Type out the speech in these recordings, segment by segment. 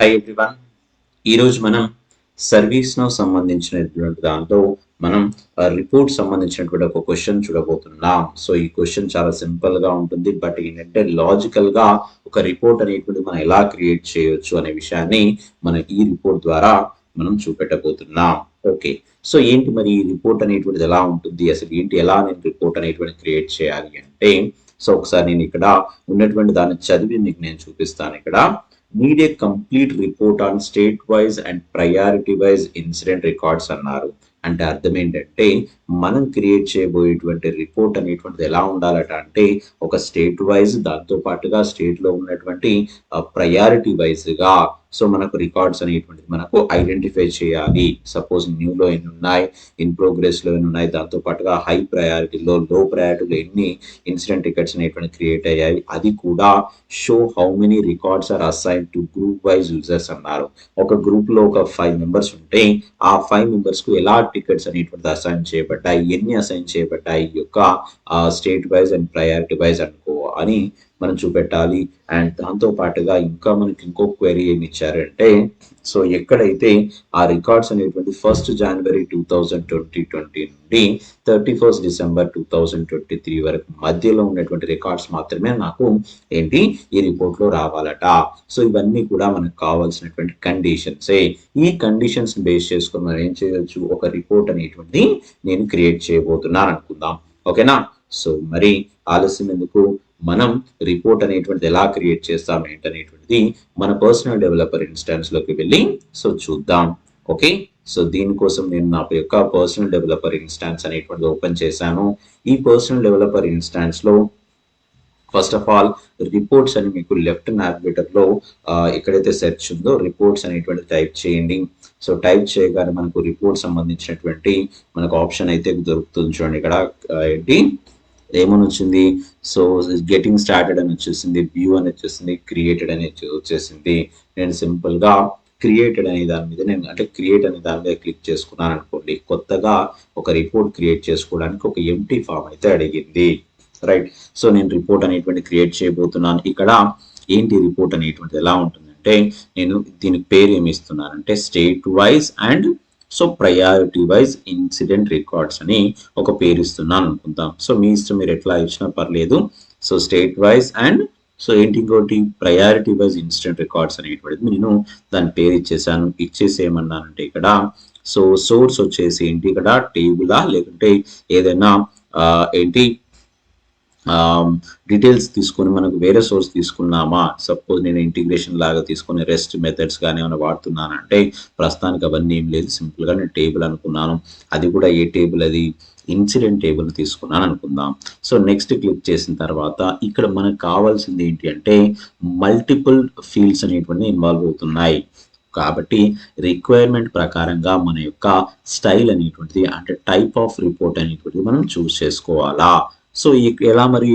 Hi everyone. ఈరోజు మనం సర్వీస్‌ను సంబంధించినటువంటి దాంట్లో మనం రిపోర్ట్ సంబంధించినటువంటి ఒక క్వెషన్ చూడబోతున్నాం. సో, ఈ క్వెషన్ చాలా సింపుల్‌గా ఉంటుంది. బట్ ఏంటంటే లాజికల్‌గా ఒక రిపోర్ట్ అనేటువంటిది మనం ఎలా క్రియేట్ చేయొచ్చు అనే విషయాన్ని మనం ఈ రిపోర్ట్ ద్వారా మనం చూపెట్టబోతున్నాం. ఓకే. సో, ఏంటి మరి ఈ రిపోర్ట్ అనేటువంటిది ఎలా ఉంటుంది? అసలు ఏంటి ఎలా నేను రిపోర్ట్ అనేటువంటిది క్రియేట్ చేయాలి అంటే, సో, ఒకసారి నేను ఇక్కడ ఉన్నటువంటి దాన్ని చదివి మీకు నేను చూపిస్తాను ఇక్కడ. Need a complete report on state wise and priority wise incident records అన్నారు. అంటే అర్థం ఏంటంటే మనం క్రియేట్ చేయబోయేటువంటి రిపోర్ట్ అనేటువంటిది ఎలా ఉండాలట అంటే ఒక స్టేట్ వైజ్ దాంతో పాటుగా స్టేట్ లో ఉన్నటువంటి ప్రయారిటీ వైజ్ గా సో మనకు రికార్డ్స్ అనేటువంటిది మనకు ఐడెంటిఫై చేయాలి. సపోజ్ న్యూలో ఎన్ని ఉన్నాయి, ఇన్ ప్రోగ్రెస్ లో ఎన్ని ఉన్నాయి, దాంతో పాటుగా హై ప్రయారిటీలో లో ప్రయారిటీలో ఎన్ని ఇన్సిడెంట్ టికెట్స్ అనేటువంటి క్రియేట్ అయ్యాయి, అది కూడా show how many records are assign to group wise users అన్నారు. ఒక గ్రూప్ లో ఒక 5 మెంబర్స్ ఉంటే ఆ 5 మెంబర్స్ కు ఎలా టికెట్స్ అనేటువంటి అసైన్ చేయబడ్డాయి, ఎన్ని అసైన్ చేయబడ్డాయి, ఈ యొక్క state wise and priority wise అనుకో అని మనం చూపెట్టాలి. అండ్ దాంతో పాటుగా ఇంకా మనకి ఇంకో క్వెరీ ఏమి ఇచ్చారంటే సో ఎక్కడైతే ఆ రికార్డ్స్ అనేటువంటి 1st January 2020 నుండి 31st December 2023 వరకు మధ్యలో ఉన్నటువంటి రికార్డ్స్ మాత్రమే నాకు ఏంటి ఈ రిపోర్ట్ లో రావాలట. సో ఇవన్నీ కూడా మనకు కావాల్సినటువంటి కండిషన్సే. ఈ కండిషన్స్ బేస్ చేసుకుని మనం ఏం చేయొచ్చు, ఒక రిపోర్ట్ అనేటువంటి నేను క్రియేట్ చేయబోతున్నాను అనుకుందాం. ఓకేనా. సో మరి ఆలస్యం ఎందుకు, మనం రిపోర్ట్ అనేటువంటిది ఎలా క్రియేట్ చేస్తాం ఏంటనేటువంటిది మన పర్సనల్ డెవలపర్ ఇన్స్టాన్స్ లోకి వెళ్ళి సో చూద్దాం. ఓకే. సో దీనికోసం నేను నా యొక్క పర్సనల్ డెవలపర్ ఇన్స్టాన్స్ అనేటువంటిది ఓపెన్ చేశాను. ఈ పర్సనల్ డెవలపర్ ఇన్స్టాన్స్ లో ఫస్ట్ ఆఫ్ ఆల్ రిపోర్ట్స్ అని మీకు లెఫ్ట్ నావిగేటర్ లో ఎక్కడైతే సెర్చ్ ఉందో రిపోర్ట్స్ అనేటువంటి టైప్ చేయండి. సో టైప్ చేయగానే మనకు రిపోర్ట్ సంబంధించినటువంటి మనకు ఆప్షన్ అయితే దొరుకుతుంది. చూడండి ఇక్కడ ఏంటి ఏమని వచ్చింది, సో గెటింగ్ స్టార్టెడ్ అని వచ్చేసింది, వ్యూ అని వచ్చేసింది, క్రియేటెడ్ అని వచ్చేసింది. నేను సింపుల్ గా క్రియేటెడ్ అనే దాని మీద నేను అంటే క్రియేట్ అనే దాని మీద క్లిక్ చేసుకున్నాను అనుకోండి. కొత్తగా ఒక రిపోర్ట్ క్రియేట్ చేసుకోవడానికి ఒక ఎంటీ ఫామ్ అయితే అడిగింది. రైట్. సో నేను రిపోర్ట్ అనేటువంటి క్రియేట్ చేయబోతున్నాను. ఇక్కడ ఏంటి రిపోర్ట్ అనేటువంటిది ఎలా ఉంటుందంటే నేను దీనికి పేరు ఏమి ఇస్తున్నానంటే state wise and so priority wise incident records అని ఒక పేరు ఇస్తున్నాను అనుకుందాం. సో మీ ఇష్టం, మీరు ఎట్లా ఇచ్చినా పర్లేదు. So state wise and so ఏంటి ఇంకోటి ప్రయారిటీ వైజ్ ఇన్సిడెంట్ రికార్డ్స్ అనేటువంటిది నేను దాని పేరు ఇచ్చేసాను. ఇచ్చేసి ఏమన్నానంటే ఇక్కడ సో సోర్స్ వచ్చేసి ఏంటి ఇక్కడ టేబులా లేకుంటే ఏదైనా ఏంటి డీటెయిల్స్ తీసుకొని మనకు వేరే సోర్స్ తీసుకున్నామా, సపోజ్ నేను ఇంటిగ్రేషన్ లాగా తీసుకొని రెస్ట్ మెథడ్స్ కానీ ఏమైనా వాడుతున్నానంటే ప్రస్తుతానికి అవన్నీ ఏం లేదు, సింపుల్గా నేను టేబుల్ అనుకున్నాను. అది కూడా ఏ టేబుల్, అది ఇన్సిడెంట్ టేబుల్ తీసుకున్నాను అనుకుందాం. సో నెక్స్ట్ క్లిక్ చేసిన తర్వాత ఇక్కడ మనకు కావాల్సింది ఏంటి అంటే మల్టిపుల్ ఫీల్డ్స్ అనేటువంటి ఇన్వాల్వ్ అవుతున్నాయి. కాబట్టి రిక్వైర్మెంట్ ప్రకారంగా మన యొక్క స్టైల్ అనేటువంటిది అంటే టైప్ ఆఫ్ రిపోర్ట్ అనేటువంటిది మనం చూస్ చేసుకోవాలా. సో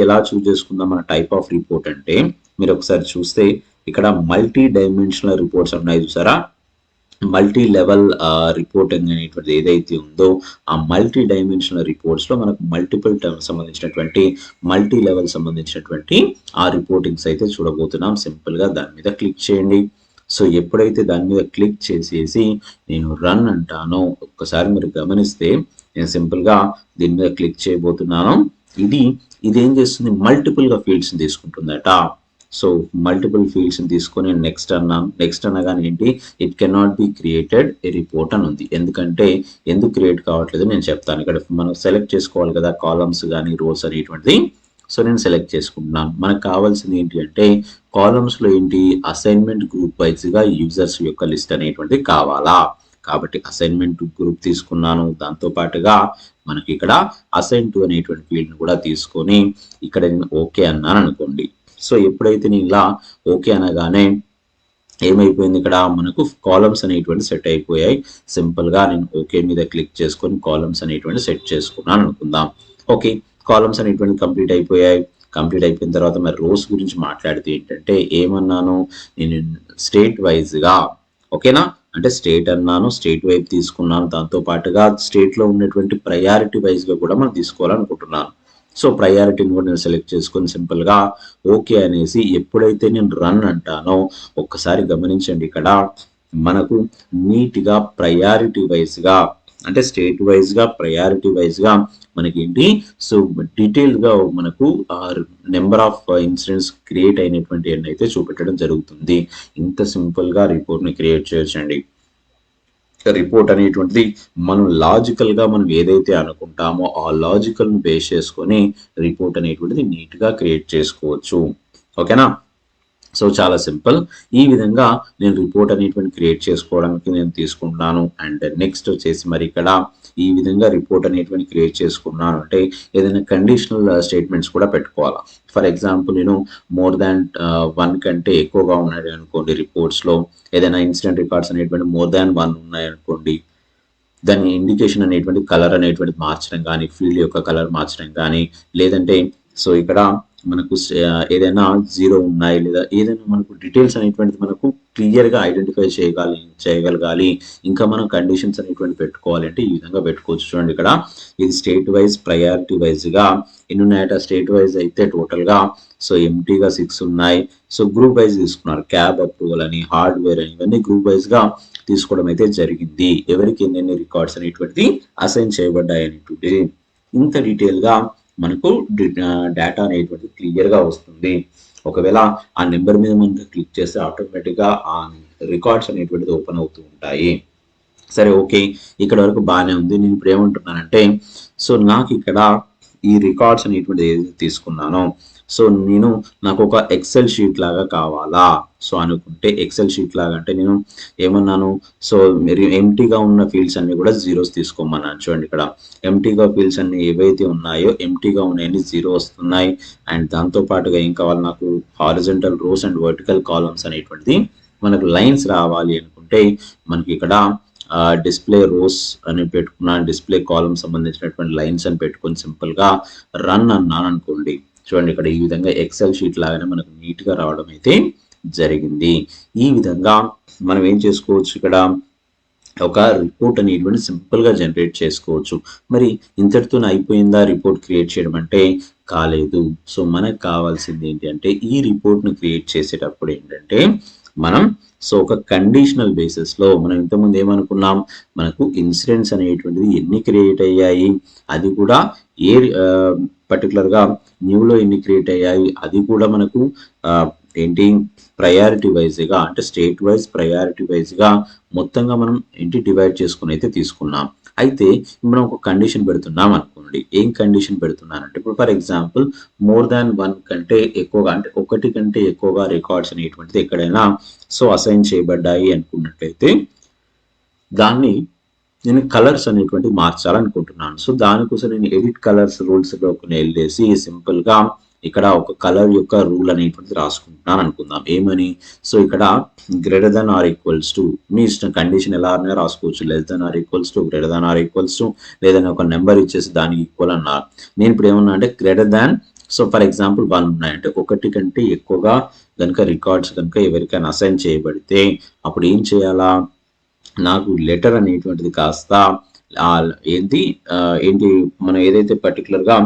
ఎలా చూస్ చేసుకుందాం మన టైప్ ఆఫ్ రిపోర్ట్ అంటే మీరు ఒకసారి చూస్తే ఇక్కడ మల్టీ డైమెన్షనల్ రిపోర్ట్స్ ఉన్నాయి చూసారా. మల్టీ లెవెల్ రిపోర్టింగ్ అనేటువంటిది ఏదైతే ఉందో ఆ మల్టీ డైమెన్షనల్ రిపోర్ట్స్ లో మనకు మల్టిపుల్ టర్మ్స్ సంబంధించినటువంటి మల్టీ లెవెల్ సంబంధించినటువంటి ఆ రిపోర్టింగ్స్ అయితే చూడబోతున్నాం. సింపుల్ గా దాని మీద క్లిక్ చేయండి. సో ఎప్పుడైతే దాని మీద క్లిక్ చేసేసి నేను రన్ అంటానో ఒక్కసారి మీరు గమనిస్తే నేను సింపుల్ గా దీని మీద క్లిక్ చేయబోతున్నాను. ఇదేం చేస్తుంది, మల్టిపుల్ గా ఫీల్డ్స్ తీసుకుంటుందట. సో మల్టిపుల్ ఫీల్డ్స్ తీసుకొని నెక్స్ట్ అన్నాను. నెక్స్ట్ అనగానే ఏంటి, it cannot be created a report అని ఉంది. ఎందుకంటే ఎందుకు క్రియేట్ కావట్లేదు నేను చెప్తాను. ఇక్కడ మనం సెలెక్ట్ చేసుకోవాలి కదా కాలమ్స్ కానీ రోస్ అనేటువంటిది. సో నేను సెలెక్ట్ చేసుకుంటున్నాను. మనకు కావాల్సింది ఏంటి అంటే కాలమ్స్ లో ఏంటి అసైన్మెంట్ గ్రూప్ వైజ్ గా యూజర్స్ యొక్క లిస్ట్ అనేటువంటిది కావాలా. కాబట్టి అసైన్మెంట్ గ్రూప్ తీసుకున్నాను. దాంతో పాటుగా మనకి ఇక్కడ అసైన్ టు అనేటువంటి ఫీల్డ్ కూడా తీసుకొని ఇక్కడ నేను ఓకే అన్నాను అనుకోండి. సో ఎప్పుడైతే నేను ఇలా ఓకే అనగానే ఏమైపోయింది, ఇక్కడ మనకు కాలమ్స్ అనేటువంటి సెట్ అయిపోయాయి. సింపుల్ గా నేను ఓకే మీద క్లిక్ చేసుకొని కాలమ్స్ అనేటువంటి సెట్ చేసుకున్నాను అనుకుందాం. ఓకే, కాలమ్స్ అనేటువంటి కంప్లీట్ అయిపోయాయి. కంప్లీట్ అయిపోయిన తర్వాత మరి రోస్ గురించి మాట్లాడితే ఏంటంటే ఏమన్నాను, నేను స్టేట్ వైజ్ గా ఓకేనా అంటే స్టేట్ అన్నాను, స్టేట్ వైపు తీసుకున్నాను. దాంతో పాటుగా స్టేట్ లో ఉన్నటువంటి ప్రయారిటీ వైజ్ గా కూడా మనం తీసుకోవాలనుకుంటున్నాను. సో ప్రయారిటీని కూడా నేను సెలెక్ట్ చేసుకొని సింపుల్గా ఓకే అనేసి ఎప్పుడైతే నేను రన్ అంటానో ఒక్కసారి గమనించండి, ఇక్కడ మనకు నీట్గా ప్రయారిటీ వైజ్గా అంటే స్టేట్ వైజ్గా ప్రయారిటీ వైజ్గా మనకి ఏంటి సో డీటెయిల్గా మనకు నెంబర్ ఆఫ్ ఇన్సిడెంట్స్ క్రియేట్ అయినటువంటి అయితే చూపెట్టడం జరుగుతుంది. ఇంత సింపుల్గా రిపోర్ట్ని క్రియేట్ చేయొచ్చండి. రిపోర్ట్ అనేటువంటిది మనం లాజికల్గా మనం ఏదైతే అనుకుంటామో ఆ లాజికల్ని బేస్ చేసుకొని రిపోర్ట్ అనేటువంటిది నీట్గా క్రియేట్ చేసుకోవచ్చు. ఓకేనా? సో చాలా సింపుల్. ఈ విధంగా నేను రిపోర్ట్ అనేటువంటి క్రియేట్ చేసుకోవడానికి నేను తీసుకుంటున్నాను. అండ్ నెక్స్ట్ వచ్చేసి మరి ఇక్కడ ఈ విధంగా రిపోర్ట్ అనేటువంటి క్రియేట్ చేసుకున్నాను అంటే ఏదైనా కండిషనల్ స్టేట్మెంట్స్ కూడా పెట్టుకోవాలా. ఫర్ ఎగ్జాంపుల్ నేను మోర్ దాన్ 1 కంటే ఎక్కువగా ఉన్నాయి అనుకోండి, రిపోర్ట్స్లో ఏదైనా ఇన్సిడెంట్ రికార్డ్స్ అనేటువంటి మోర్ దాన్ 1 ఉన్నాయి అనుకోండి, దాని ఇండికేషన్ అనేటువంటి కలర్ అనేటువంటి మార్చడం కానీ, ఫీల్డ్ యొక్క కలర్ మార్చడం కానీ, లేదంటే సో ఇక్కడ మనకు ఏదైనా 0 ఉన్నాయి లేదా ఏదైనా మనకు డీటెయిల్స్ అనేటువంటిది మనకు క్లియర్గా ఐడెంటిఫై చేయగలగాలి. ఇంకా మనం కండిషన్స్ అనేటువంటి పెట్టుకోవాలి అంటే ఈ విధంగా పెట్టుకోవచ్చు. చూడండి ఇక్కడ ఇది స్టేట్ వైజ్ ప్రయారిటీ వైజ్గా ఎన్ని ఉన్నాయట, స్టేట్ వైజ్ అయితే టోటల్గా సో ఎంటీగా 6 ఉన్నాయి. సో గ్రూప్ వైజ్ తీసుకున్నారు, క్యాబ్ అప్రూవల్ అని, హార్డ్వేర్ అని, ఇవన్నీ గ్రూప్ వైజ్గా తీసుకోవడం అయితే జరిగింది. ఎవరికి ఎన్నెన్ని రికార్డ్స్ అనేటువంటిది అసైన్ చేయబడ్డాయి అనేటువంటి ఇంత డీటెయిల్గా మనకు డేటా అనేటువంటిది క్లియర్గా వస్తుంది. ఒకవేళ ఆ నెంబర్ మీద మనం క్లిక్ చేస్తే ఆటోమేటిక్గా ఆ రికార్డ్స్ అనేటువంటిది ఓపెన్ అవుతూ ఉంటాయి. సరే ఓకే, ఇక్కడ వరకు బాగానే ఉంది. నేను ఇప్పుడు ఏమంటున్నానంటే సో నాకు ఇక్కడ ఈ రికార్డ్స్ అనేటువంటిది ఏదైతే తీసుకున్నానో సో నాకు ఒక ఎక్సెల్ షీట్ లాగా కావాలా సో అనుకుంటే, ఎక్సెల్ షీట్ లాగా అంటే నేను ఏమన్నాను సో మీరు ఎంటీగా ఉన్న ఫీల్డ్స్ అన్ని కూడా జీరోస్ తీసుకోమన్నాను. చూడండి ఇక్కడ ఎంటీగా ఫీల్డ్స్ అన్ని ఏవైతే ఉన్నాయో ఎంటీగా ఉన్నాయని 0 వస్తున్నాయి. అండ్ దాంతో పాటుగా ఏం కావాలి, నాకు horizontal rows and vertical columns అనేటువంటిది మనకు లైన్స్ రావాలి అనుకుంటే మనకి ఇక్కడ డిస్ప్లే రోస్ అని పెట్టుకున్నాను, డిస్ప్లే కాలమ్ సంబంధించినటువంటి లైన్స్ అని పెట్టుకొని సింపుల్గా రన్ అన్నాను అనుకోండి. చూడండి ఇక్కడ ఈ విధంగా ఎక్సెల్ షీట్ లాగానే మనకు నీట్గా రావడం అయితే జరిగింది. ఈ విధంగా మనం ఏం చేసుకోవచ్చు, ఇక్కడ ఒక రిపోర్ట్ అనేటువంటి సింపుల్గా జనరేట్ చేసుకోవచ్చు. మరి ఇంతటితో అయిపోయిందా రిపోర్ట్ క్రియేట్ చేయడం అంటే కాలేదు. సో మనకు కావాల్సింది ఏంటి అంటే ఈ రిపోర్ట్ను క్రియేట్ చేసేటప్పుడు ఏంటంటే మనం సో ఒక కండిషనల్ బేసిస్లో మనం ఇంతకుముందు ఏమనుకున్నాం, మనకు ఇన్సిడెంట్స్ అనేటువంటిది ఎన్ని క్రియేట్ అయ్యాయి, అది కూడా ఏ పర్టికులర్గా న్యూలో ఎన్ని క్రియేట్ అయ్యాయి, అది కూడా మనకు ఏంటి ప్రయారిటీ వైజ్గా అంటే స్టేట్ వైజ్ ప్రయారిటీ వైజ్గా మొత్తంగా మనం ఏంటి డివైడ్ చేసుకుని అయితే తీసుకున్నాం. అయితే మనం ఒక కండిషన్ పెడుతున్నాం అనుకోండి. ఏం కండిషన్ పెడుతున్నానంటే ఇప్పుడు ఫర్ ఎగ్జాంపుల్ మోర్ దాన్ 1 కంటే ఎక్కువగా అంటే 1 కంటే ఎక్కువగా రికార్డ్స్ అనేటువంటిది ఎక్కడైనా సో అసైన్ చేయబడ్డాయి అనుకున్నట్లయితే దాన్ని నేను కలర్స్ అనేటువంటి మార్చాలనుకుంటున్నాను. సో దానికోసం నేను ఎడిట్ కలర్స్ రూల్స్లోకి వెళ్ళేసి సింపుల్గా ఇక్కడ ఒక కలర్ యొక్క రూల్ అనేటువంటిది రాసుకుంటున్నాను అనుకుందాం. ఏమని, సో ఇక్కడ greater than or equals to మీ ఇష్టం, కండిషన్ ఎలా అన్నా రాసుకోవచ్చు. Less than or equals to, greater than or equals to, లేదని ఒక నెంబర్ ఇచ్చేసి దానికి ఈక్వల్ అన్నారు. నేను ఇప్పుడు ఏమన్నా అంటే greater than so for example 1 ఉన్నాయంటే 1 కంటే ఎక్కువగా కనుక రికార్డ్స్ కనుక ఎవరికైనా అసైన్ చేయబడితే అప్పుడు ఏం చేయాలా, నాకు లెటర్ అనేటువంటిది కాస్త ఏంటి మనం ఏదైతే పర్టికులర్గా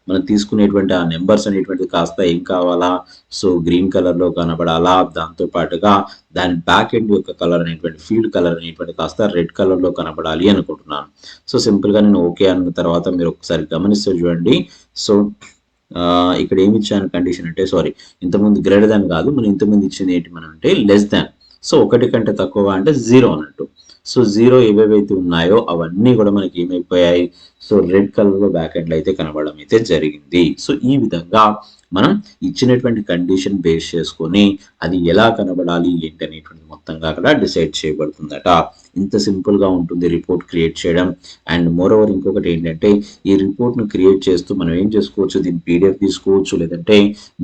మనం తీసుకునేటువంటి ఆ నెంబర్స్ అనేటువంటిది కాస్త ఏం కావాలా, సో గ్రీన్ కలర్లో కనబడాలా. దాంతో పాటుగా దాని బ్యాక్ ఎండ్ యొక్క కలర్ అనేటువంటి ఫీల్డ్ కలర్ అనేటువంటి కాస్త రెడ్ కలర్లో కనబడాలి అనుకుంటున్నాను. సో సింపుల్గా నేను ఓకే అన్న తర్వాత మీరు ఒకసారి గమనిస్తే చూడండి. సో ఇక్కడ ఏమి ఇచ్చాను కండిషన్ అంటే సారీ ఇంతకుముందు గ్రేటర్ దాన్ కాదు, మనం ఇంతకుముందు ఇచ్చింది ఏంటి మనం అంటే లెస్ దాన్. సో 1 కంటే తక్కువ అంటే 0 అన్నట్టు. సో 0 ఏవేవైతే ఉన్నాయో అవన్నీ కూడా మనకి ఏమైపోయాయి, సో రెడ్ కలర్లో బ్యాక్ ఎండ్లో అయితే కనబడడం అయితే జరిగింది. సో ఈ విధంగా మనం ఇచ్చినటువంటి కండిషన్ బేస్ చేసుకొని అది ఎలా కనబడాలి ఏంటి అనేటువంటి మొత్తంగా అక్కడ డిసైడ్ చేయబడుతుందట. ఇంత సింపుల్గా ఉంటుంది రిపోర్ట్ క్రియేట్ చేయడం. అండ్ మోరోవర్ ఇంకొకటి ఏంటంటే ఈ రిపోర్ట్ను క్రియేట్ చేస్తూ మనం ఏం చేసుకోవచ్చు, దీన్ని పీడిఎఫ్ తీసుకోవచ్చు, లేదంటే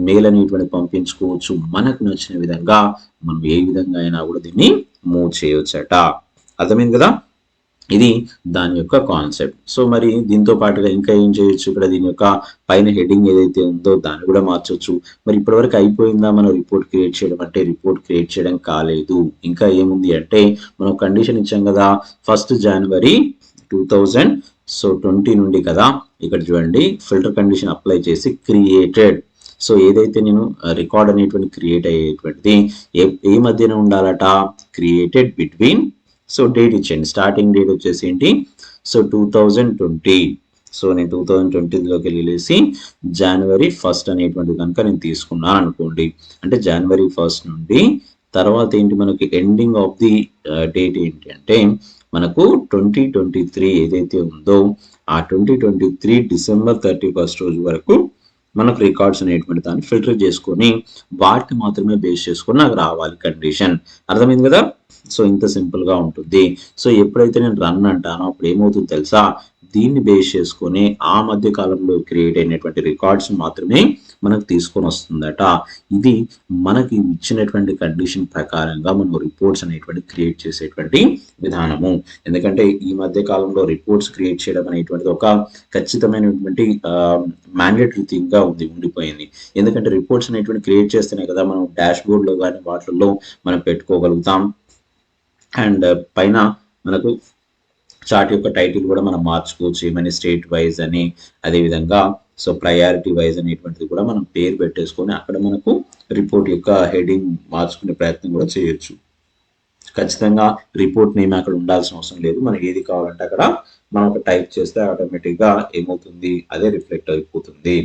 మెయిల్ అనేటువంటి పంపించుకోవచ్చు. మనకు నచ్చిన విధంగా మనం ఏ విధంగా అయినా కూడా దీన్ని మూవ్ చేయవచ్చట. అర్థమైంది కదా, ఇది దాని యొక్క కాన్సెప్ట్. సో మరి దీంతో పాటుగా ఇంకా ఏం చేయొచ్చు, ఇక్కడ దీని యొక్క పైన హెడ్డింగ్ ఏదైతే ఉందో దాన్ని కూడా మార్చొచ్చు. మరి ఇప్పటివరకు అయిపోయిందా మనం రిపోర్ట్ క్రియేట్ చేయడం అంటే రిపోర్ట్ క్రియేట్ చేయడం కాలేదు. ఇంకా ఏముంది అంటే మనం కండిషన్ ఇచ్చాం కదా, 1 జనవరి 2020 నుండి కదా, ఇక్కడ చూడండి ఫిల్టర్ కండిషన్ అప్లై చేసి క్రియేటెడ్. సో ఏదైతే నేను రికార్డ్ అనేటువంటి క్రియేట్ అయ్యేటువంటిది ఏ మధ్యన ఉండాలట, క్రియేటెడ్ బిట్వీన్, సో డేట్ ఇచ్చేయండి, స్టార్టింగ్ డేట్ వచ్చేసి ఏంటి, సో 2020. సో నేను 2020లోకి వెళ్ళేసి January 1st అనేటువంటి కనుక నేను తీసుకున్నాను అనుకోండి, అంటే January 1st నుండి తర్వాత ఏంటి మనకి ఎండింగ్ ఆఫ్ ది డేట్ ఏంటి అంటే మనకు 2023 ఏదైతే ఉందో ఆ 2023 December 31st రోజు వరకు మనకు రికార్డ్స్ అనేటువంటి దాన్ని ఫిల్టర్ చేసుకొని వాటిని మాత్రమే బేస్ చేసుకొని నాకు రావాలి కండిషన్. అర్థమైంది కదా. సో ఇంత సింపుల్ గా ఉంటుంది. సో ఎప్పుడైతే నేను రన్ అంటానో అప్పుడు ఏమవుతుంది తెలుసా, దీన్ని బేస్ చేసుకొని ఆ మధ్య కాలంలో క్రియేట్ అయినటువంటి రికార్డ్స్ మాత్రమే మనకు తీసుకొని వస్తుందట. ఇది మనకి ఇచ్చినటువంటి కండిషన్ ప్రకారంగా మనం రిపోర్ట్స్ అనేటువంటి క్రియేట్ చేసేటువంటి విధానము. ఎందుకంటే ఈ మధ్య కాలంలో రిపోర్ట్స్ క్రియేట్ చేయడం అనేటువంటిది ఒక ఖచ్చితమైనటువంటి మ్యాండేటరీ థింగ్ గా ఉండిపోయింది. ఎందుకంటే రిపోర్ట్స్ అనేటువంటి క్రియేట్ చేస్తేనే కదా మనం డాష్ బోర్డ్ లో కానీ వాటిల్లో మనం పెట్టుకోగలుగుతాం. అండ్ పైన మనకు చార్ట్ యొక్క టైటిల్ కూడా మనం మార్చుకోవచ్చు, ఏమైనా స్టేట్ వైజ్ అని, అదేవిధంగా సో ప్రయారిటీ వైజ్ అనేటువంటిది కూడా మనం పేరు పెట్టేసుకొని అక్కడ మనకు రిపోర్ట్ యొక్క హెడింగ్ మార్చుకునే ప్రయత్నం కూడా చేయొచ్చు. ఖచ్చితంగా రిపోర్ట్ నేమ్ అక్కడ ఉండాల్సిన అవసరం లేదు. మనకి ఏది కావాలంటే అక్కడ మనం ఒక టైప్ చేస్తే ఆటోమేటిక్గా ఏమవుతుంది, అదే రిఫ్లెక్ట్ అయిపోతుంది.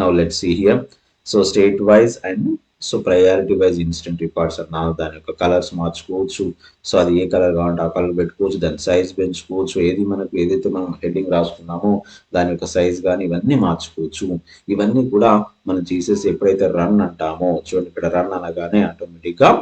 Now let's see here. So state wise and so priority wise instant records అన్నా దాని యొక్క కలర్స్ మార్చుకోవచ్చు. సో అది ఏ కలర్ కావాలంటే ఆ కలర్ పెట్టుకోవచ్చు, దాని సైజ్ పెంచుకోవచ్చు, ఏది మనకు ఏదైతే మనం హెడ్డింగ్ రాసుకున్నామో దాని యొక్క సైజ్ కానీ ఇవన్నీ మార్చుకోవచ్చు. ఇవన్నీ కూడా మనం చేసేసి ఎప్పుడైతే రన్ అంటామో చూడండి, ఇక్కడ రన్ అనగానే ఆటోమేటిక్గా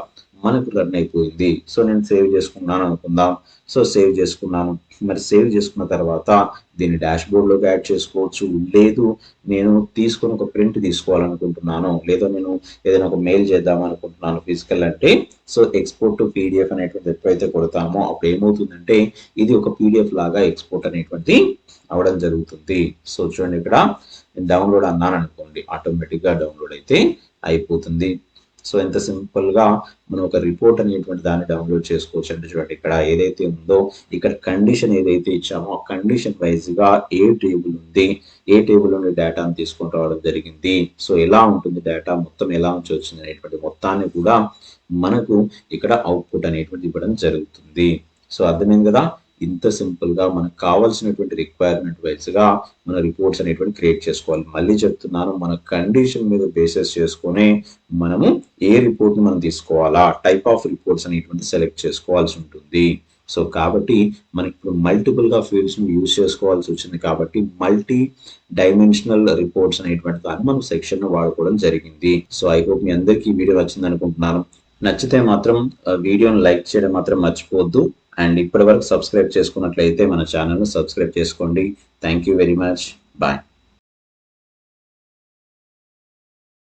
మనకు రన్ అయిపోయింది. సో నేను సేవ్ చేసుకున్నాను అనుకుందాం. సో సేవ్ చేసుకున్నాను. మరి సేవ్ చేసుకున్న తర్వాత దీన్ని డాష్ బోర్డ్లోకి యాడ్ చేసుకోవచ్చు. లేదు నేను తీసుకొని ఒక ప్రింట్ తీసుకోవాలనుకుంటున్నాను, లేదా నేను ఏదైనా ఒక మెయిల్ చేద్దాం అనుకుంటున్నాను ఫిజికల్ అంటే, సో ఎక్స్పోర్ట్ టు పీడిఎఫ్ అనేటువంటి ఎప్పుడైతే కొడతామో అప్పుడు ఏమవుతుందంటే ఇది ఒక పీడిఎఫ్ లాగా ఎక్స్పోర్ట్ అనేటువంటి అవడం జరుగుతుంది. సో చూడండి ఇక్కడ నేను డౌన్లోడ్ అన్నాను అనుకోండి, ఆటోమేటిక్గా డౌన్లోడ్ అయితే అయిపోతుంది. సో ఎంత సింపుల్ గా మనం ఒక రిపోర్ట్ అనేటువంటి దాన్ని డౌన్లోడ్ చేసుకోవచ్చు అంటే చూడండి, ఇక్కడ ఏదైతే ఉందో ఇక్కడ కండిషన్ ఏదైతే ఇచ్చామో ఆ కండిషన్ వైజ్ గా ఏ టేబుల్ ఉంది, ఏ టేబుల్ నుండి డేటాను తీసుకొని రావడం జరిగింది, సో ఎలా ఉంటుంది డేటా మొత్తం ఎలా నుంచి వచ్చింది అనేటువంటి మొత్తాన్ని కూడా మనకు ఇక్కడ అవుట్పుట్ అనేటువంటి ఇవ్వడం జరుగుతుంది. సో అర్థమైంది కదా. ఇంత సింపుల్ గా మనకు కావాల్సినటువంటి రిక్వైర్మెంట్ వైజ్ గా మన రిపోర్ట్స్ అనేటువంటి క్రియేట్ చేసుకోవాలి. మళ్ళీ చెప్తున్నాను, మన కండిషన్ మీద బేసెస్ చేసుకొని మనము ఏ రిపోర్ట్ ని మనం తీసుకోవాలా, టైప్ ఆఫ్ రిపోర్ట్స్ అనేటువంటి సెలెక్ట్ చేసుకోవాల్సి ఉంటుంది. సో కాబట్టి మనకి ఇప్పుడు మల్టిపుల్ గా ఫీల్డ్స్ ని యూజ్ చేసుకోవాల్సి వచ్చింది కాబట్టి మల్టీ డైమెన్షనల్ రిపోర్ట్స్ అనేటువంటి దాన్ని మనం సెక్షన్ ను వాడుకోవడం జరిగింది. సో ఐ హోప్ మీ అందరికీ వీడియో నచ్చింది అనుకుంటున్నాను. నచ్చితే మాత్రం వీడియోని లైక్ చేయడం మాత్రం మర్చిపోవద్దు. అండ్ ఇప్పటి వరకు సబ్స్క్రైబ్ చేసుకున్నట్లయితే మన ఛానల్ను సబ్స్క్రైబ్ చేసుకోండి. Thank you very much. Bye.